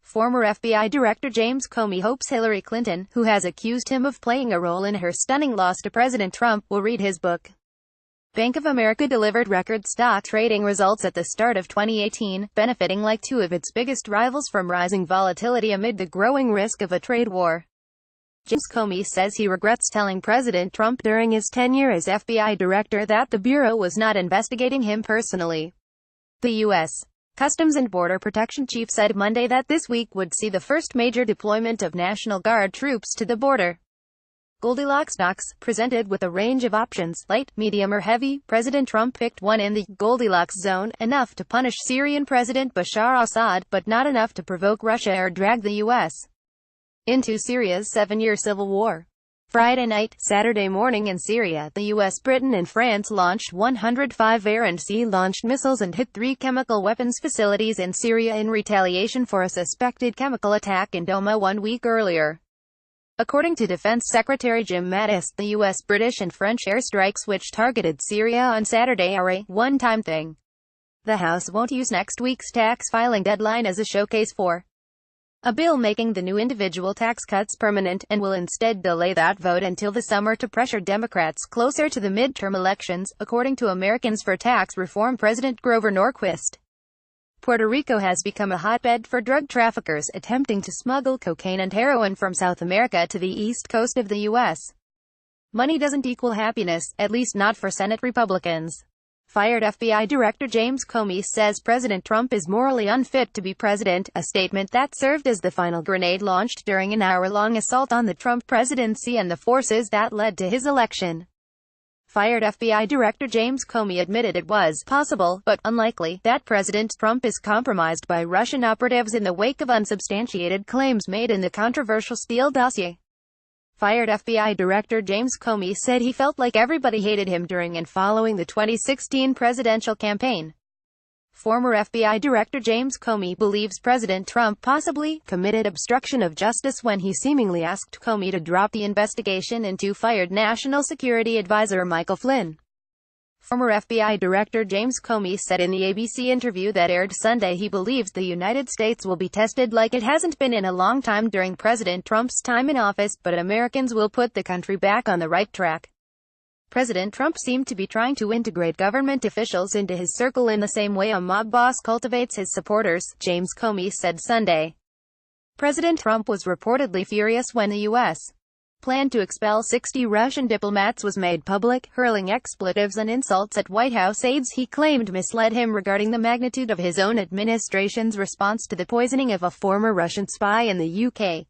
Former FBI Director James Comey hopes Hillary Clinton, who has accused him of playing a role in her stunning loss to President Trump, will read his book. Bank of America delivered record stock trading results at the start of 2018, benefiting like two of its biggest rivals from rising volatility amid the growing risk of a trade war. James Comey says he regrets telling President Trump during his tenure as FBI director that the Bureau was not investigating him personally. The U.S. Customs and Border Protection Chief said Monday that this week would see the first major deployment of National Guard troops to the border. Goldilocks knocks, presented with a range of options, light, medium or heavy, President Trump picked one in the Goldilocks zone, enough to punish Syrian President Bashar Assad, but not enough to provoke Russia or drag the U.S. into Syria's 7-year civil war. Friday night, Saturday morning in Syria, the U.S., Britain and France launched 105 air and sea-launched missiles and hit 3 chemical weapons facilities in Syria in retaliation for a suspected chemical attack in Douma 1 week earlier. According to Defense Secretary Jim Mattis, the U.S., British and French airstrikes which targeted Syria on Saturday are a one-time thing. The House won't use next week's tax filing deadline as a showcase for a bill making the new individual tax cuts permanent, and will instead delay that vote until the summer to pressure Democrats closer to the midterm elections, according to Americans for Tax Reform President Grover Norquist. Puerto Rico has become a hotbed for drug traffickers attempting to smuggle cocaine and heroin from South America to the east coast of the U.S. Money doesn't equal happiness, at least not for Senate Republicans. Fired FBI Director James Comey says President Trump is morally unfit to be president, a statement that served as the final grenade launched during an hour-long assault on the Trump presidency and the forces that led to his election. Fired FBI Director James Comey admitted it was possible, but unlikely, that President Trump is compromised by Russian operatives in the wake of unsubstantiated claims made in the controversial Steele dossier. Fired FBI Director James Comey said he felt like everybody hated him during and following the 2016 presidential campaign. Former FBI Director James Comey believes President Trump possibly committed obstruction of justice when he seemingly asked Comey to drop the investigation into fired National Security Advisor Michael Flynn. Former FBI Director James Comey said in the ABC interview that aired Sunday he believes the United States will be tested like it hasn't been in a long time during President Trump's time in office, but Americans will put the country back on the right track. President Trump seemed to be trying to integrate government officials into his circle in the same way a mob boss cultivates his supporters, James Comey said Sunday. President Trump was reportedly furious when the U.S. plan to expel 60 Russian diplomats was made public, hurling expletives and insults at White House aides he claimed misled him regarding the magnitude of his own administration's response to the poisoning of a former Russian spy in the UK.